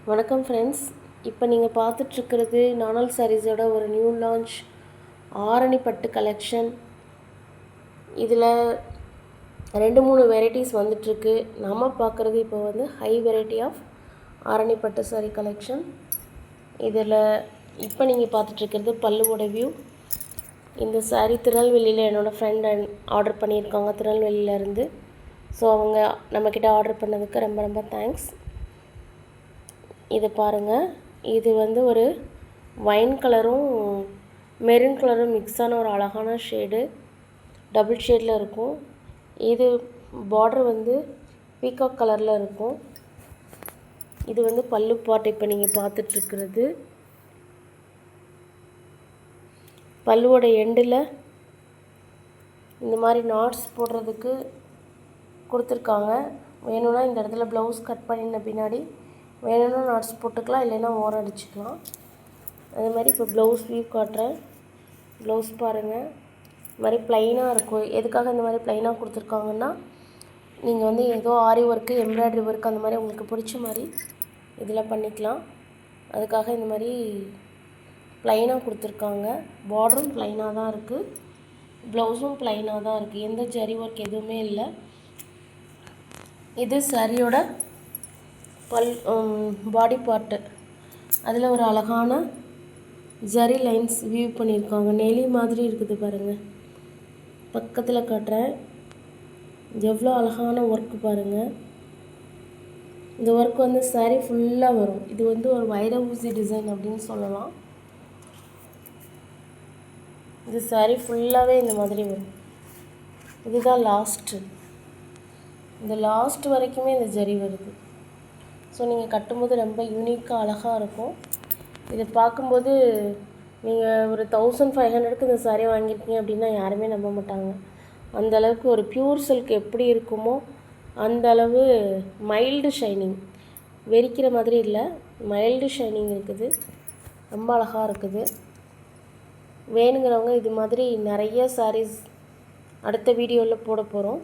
வணக்கம் ஃப்ரெண்ட்ஸ். இப்போ நீங்கள் பார்த்துட்ருக்கிறது நானல் சாரீஸோட ஒரு நியூ லான்ச் ஆரணி பட்டு கலெக்ஷன். இதில் 2-3 வெரைட்டிஸ் வந்துட்டுருக்கு. நம்ம பார்க்குறது இப்போ வந்து ஹை வெரைட்டி ஆஃப் ஆரணி பட்டு சாரீ கலெக்ஷன். இதில் இப்போ நீங்கள் பார்த்துட்ருக்கிறது பல்லுவோட வியூ. இந்த சாரீ திருநெல்வேலியில் என்னோடய ஃப்ரெண்ட் ஆர்டர் பண்ணியிருக்காங்க, திருநெல்வேலியிலேருந்து. ஸோ அவங்க நம்மக்கிட்ட ஆர்டர் பண்ணதுக்கு ரொம்ப ரொம்ப தேங்க்ஸ். இதை பாருங்கள், இது வந்து ஒரு வைன் கலரும் மெரூன் கலரும் மிக்ஸான ஒரு அழகான ஷேடு, டபுள் ஷேடில் இருக்கும். இது பார்டர் வந்து பீகாக் கலரில் இருக்கும். இது வந்து பல்லு பார்ட். இப்போ நீங்கள் பார்த்துட்ருக்கிறது பல்லுவோட எண்டில் இந்த மாதிரி நாட்ஸ் போடுறதுக்கு கொடுத்துருக்காங்க. வேணும்னா இந்த இடத்துல ப்ளவுஸ் கட் பண்ணின பின்னாடி வேணும்னா நாட்ஸ் போட்டுக்கலாம், இல்லைன்னா ஓரம் அடிச்சுக்கலாம். அதே மாதிரி இப்போ ப்ளவுஸ் வியூ காட்டுறேன். ப்ளவுஸ் பாருங்கள், இது மாதிரி ப்ளைனாக இருக்கும். எதுக்காக இந்த மாதிரி ப்ளைனாக கொடுத்துருக்காங்கன்னா, நீங்கள் வந்து ஏதோ ஆரி ஒர்க்கு, எம்ப்ராய்டரி ஒர்க் அந்த மாதிரி உங்களுக்கு பிடிச்ச மாதிரி இதில் பண்ணிக்கலாம். அதுக்காக இந்த மாதிரி ப்ளைனாக கொடுத்துருக்காங்க. பார்டரும் ப்ளைனாக தான் இருக்குது, ப்ளவுஸும் ப்ளைனாக தான் இருக்குது. எந்த ஜரி ஒர்க் எதுவுமே இல்லை. இது சாரியோட பாடி பார்ட்டு. அதில் ஒரு அழகான ஜரி லைன்ஸ் வியூ பண்ணியிருக்காங்க. நெளி மாதிரி இருக்குது பாருங்கள். பக்கத்தில் காட்டுறேன், எவ்வளோ அழகான ஒர்க்கு பாருங்கள். இந்த ஒர்க் வந்து சாரீ ஃபுல்லாக வரும். இது வந்து ஒரு வைர ஊசி டிசைன் அப்படின்னு சொல்லலாம். இது சாரீ ஃபுல்லாகவே இந்த மாதிரி வரும். இதுதான் லாஸ்ட்டு. இந்த லாஸ்ட் வரைக்குமே இந்த ஜரி வருது. ஸோ நீங்கள் கட்டும்போது ரொம்ப யூனிக்காக அழகாக இருக்கும். இதை பார்க்கும்போது நீங்கள் ஒரு 1500க்கு இந்த சாரீ வாங்கியிருக்கீங்க அப்படின்னா யாருமே நம்ப மாட்டாங்க. அந்தளவுக்கு ஒரு பியூர் சில்க் எப்படி இருக்குமோ அந்த அளவு மைல்டு ஷைனிங், வெறிக்கிற மாதிரி இல்லை, மைல்டு ஷைனிங் இருக்குது. ரொம்ப அழகாக இருக்குது. வேணுங்கிறவங்க இது மாதிரி நிறைய சாரீஸ் அடுத்த வீடியோவில் போட போகிறோம்.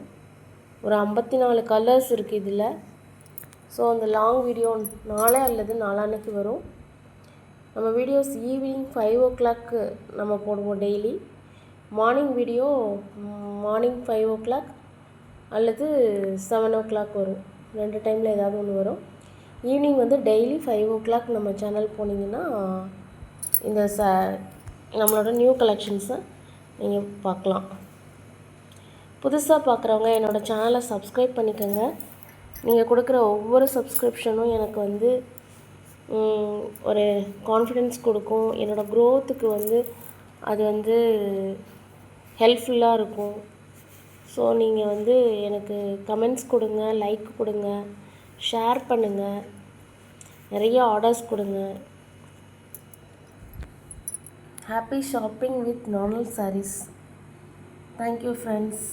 ஒரு 54 கலர்ஸ் இருக்குது இதில். ஸோ அந்த லாங் வீடியோ நாளை அல்லது நாளான்னைக்கு வரும். நம்ம வீடியோஸ் ஈவினிங் 5 o'clock நம்ம போடுவோம் daily. Morning video morning 5 o'clock அல்லது 7 o'clock வரும். 2 டைமில் ஏதாவது ஒன்று வரும். ஈவினிங் வந்து டெய்லி 5 o'clock நம்ம சேனல் போனீங்கன்னா இந்த நம்மளோட நியூ கலெக்ஷன்ஸை நீங்கள் பார்க்கலாம். புதுசாக பார்க்குறவங்க என்னோடய சேனலை சப்ஸ்கிரைப் பண்ணிக்கோங்க. நீங்கள் கொடுக்குற ஒவ்வொரு சப்ஸ்கிரிப்ஷனும் எனக்கு வந்து ஒரு கான்ஃபிடென்ஸ் கொடுக்கும். என்னோடய க்ரோத்துக்கு வந்து அது வந்து ஹெல்ப்ஃபுல்லாக இருக்கும். ஸோ நீங்கள் வந்து எனக்கு கமெண்ட்ஸ் கொடுங்க, லைக் கொடுங்க, ஷேர் பண்ணுங்கள், நிறைய ஆர்டர்ஸ் கொடுங்க. Happy shopping with Nanal sarees. Thank you friends.